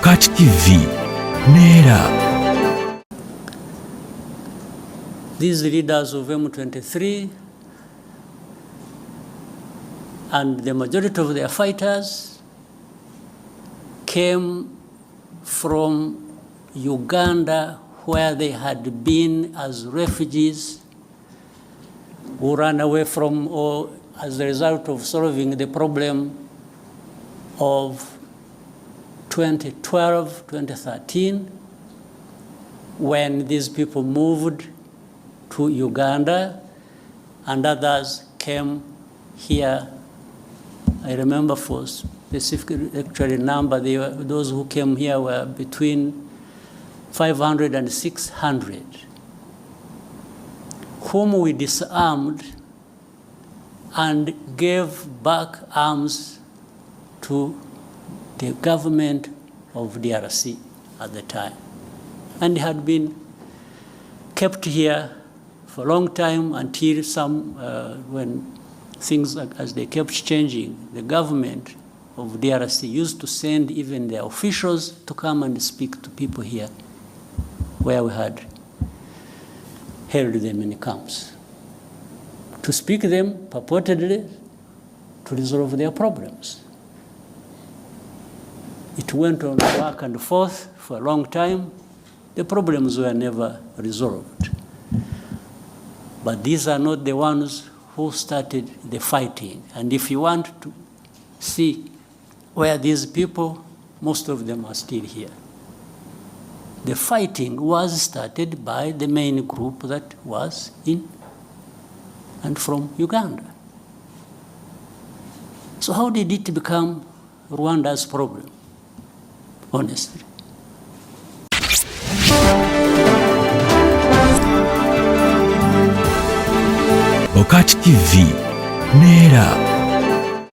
Wakati TV Nera. These leaders of M23 and the majority of their fighters came from Uganda, where they had been as refugees who ran away from, or as a result of solving the problem of 2012, 2013, when these people moved to Uganda and others came here. I remember for specific actually number, those who came here were between 500 and 600, whom we disarmed and gave back arms to the government of DRC at the time, and had been kept here for a long time until when things as they kept changing, the government of DRC used to send even their officials to come and speak to people here where we had held them in camps, to speak them purportedly to resolve their problems. It went on back and forth for a long time. The problems were never resolved. But these are not the ones who started the fighting. And if you want to see where these people, most of them are still here. The fighting was started by the main group that was in and from Uganda. So how did it become Rwanda's problem, honestly? Wakati TV Nera.